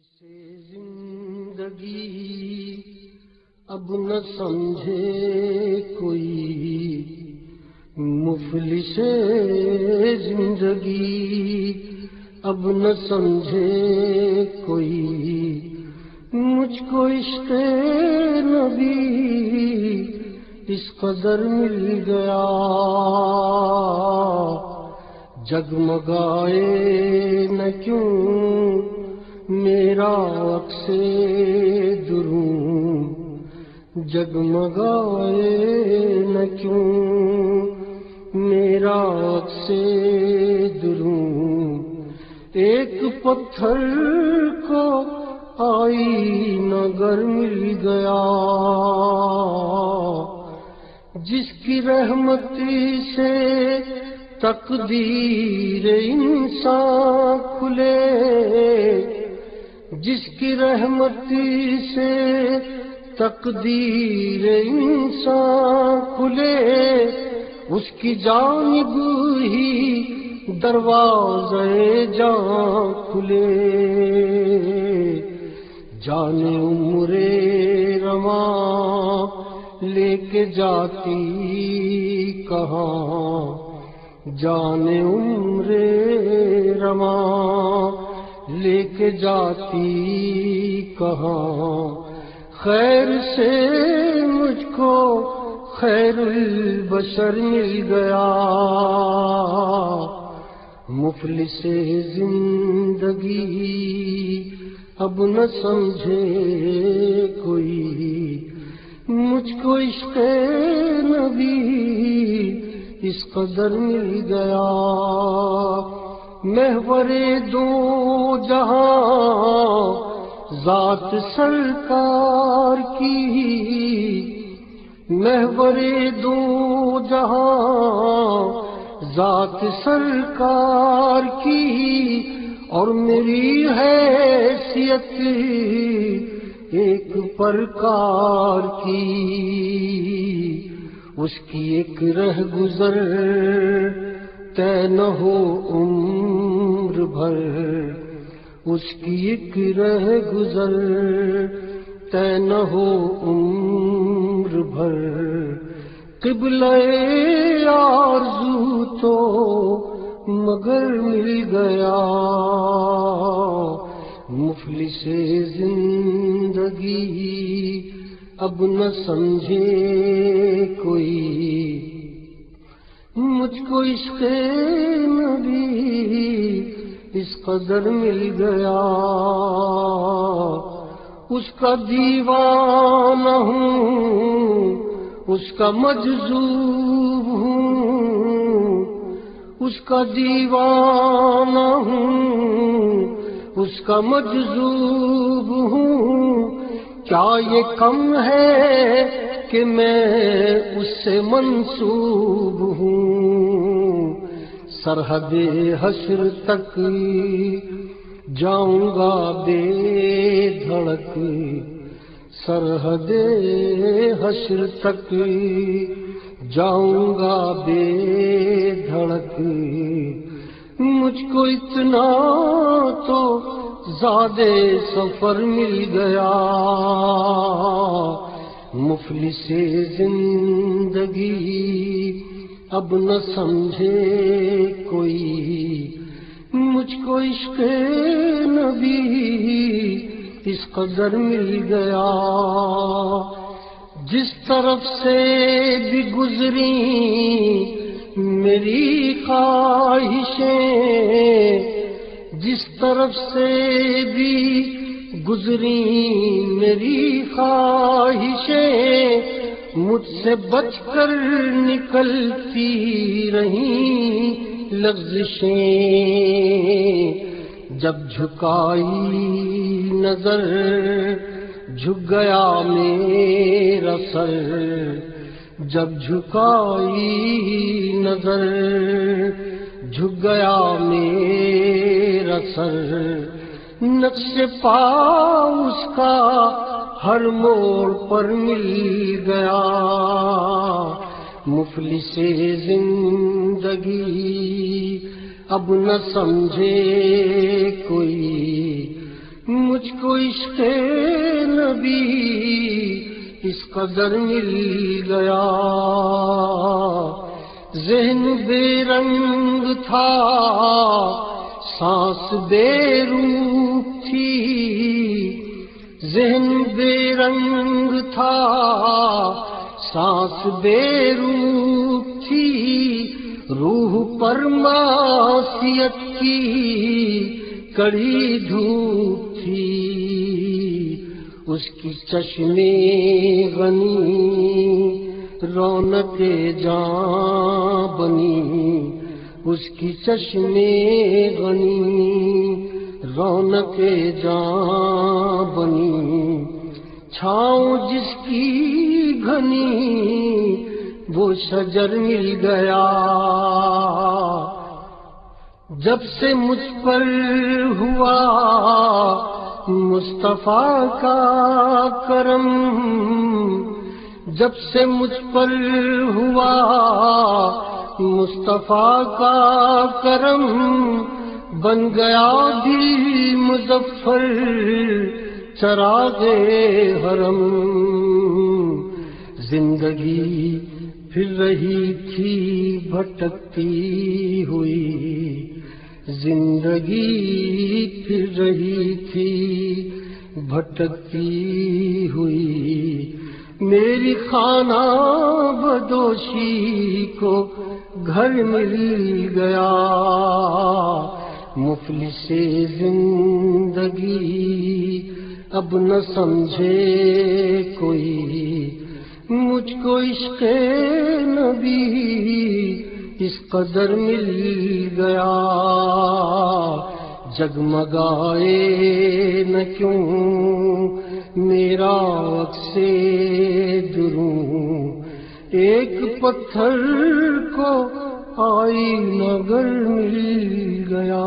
سے زندگی اب نہ سمجھے کوئی، مفلس زندگی اب نہ سمجھے کوئی، مجھ کو عشق نبی اس قدر مل گیا، جگمگائے نہ کیوں میرا عکس دروں، جگمگائے نہ کیوں میرا عکس دروں، ایک پتھر کو آئینہ گر مل گیا، جس کی رحمتی سے تقدیر انسان کھلے، جس کی رحمتی سے تقدیر انسان کھلے، اس کی جانب ہی دروازے جان کھلے، جانے عمر رواں لے کے جاتی کہاں، جانے عمر رواں لے کے جاتی کہاں، خیر سے مجھ کو خیر البشر مل گیا، مفلس زندگی اب نہ سمجھے کوئی، مجھ کو عشق نبی اس قدر مل گیا، محور دو جہاں ذات سرکار کی، محور دو جہاں ذات سرکار کی، اور میری حیثیت ایک پرکار کی، اس کی ایک رہ گزر طے نہ ہو عمر بھر، اس کی ایک رہ گزر طے نہ ہو عمر بھر، قبلہ آرزو تو مگر مل گیا، مفلس زندگی اب نہ سمجھے کوئی، مجھ کو عشق نبی اس قدر مل گیا، اس کا دیوانہ ہوں، اس کا مجذوب ہوں، اس کا دیوانہ ہوں، اس کا مجذوب ہوں، کیا یہ کم ہے کہ میں اس سے منسوب ہوں، سرحد حشر تک جاؤں گا بے دھڑک، سرحد حشر تک جاؤں گا بے دھڑک، مجھ کو اتنا تو زیادہ سفر مل گیا، مفلس زندگی اب نہ سمجھے کوئی، مجھ کو عشق نبی اس قدر مل گیا، جس طرف سے بھی گزری میری خواہشیں، جس طرف سے بھی گزری میری خواہشیں، مجھ سے بچ کر نکلتی رہیں لغزشیں، جب جھکائی نظر جھک گیا میرا سر، جب جھکائی نظر جھک گیا میرا سر، نقش پا اس کا ہر موڑ پر مل گیا، مفلس زندگی اب نہ سمجھے کوئی، مجھ کو عشق نبی اس قدر مل گیا، ذہن بے رنگ تھا، سانس بے روح تھی، ذہن بے رنگ تھا، سانس بے روح تھی، روح پر معصیت کی کڑی دھوپ تھی، اس کی چشمے غنی رونق جاں بنی، اس کی چشمے غنی رونق جاں بنی، چھاؤں جس کی گھنی وہ شجر مل گیا، جب سے مجھ پر ہوا مصطفیٰ کا کرم، جب سے مجھ پر ہوا مصطفیٰ کا کرم، بن گیا دل مظفر چراغ حرم، زندگی پھر رہی تھی بھٹکتی ہوئی، زندگی پھر رہی تھی بھٹکتی ہوئی، میری خانہ بدوشی کو گھر مل گیا، مفلس زندگی اب نہ سمجھے کوئی، مجھ کو عشق نبی اس قدر مل گیا، جگمگائے نہ کیوں میرا عکس دروں، ایک پتھر کو آئینہ گر مل گیا۔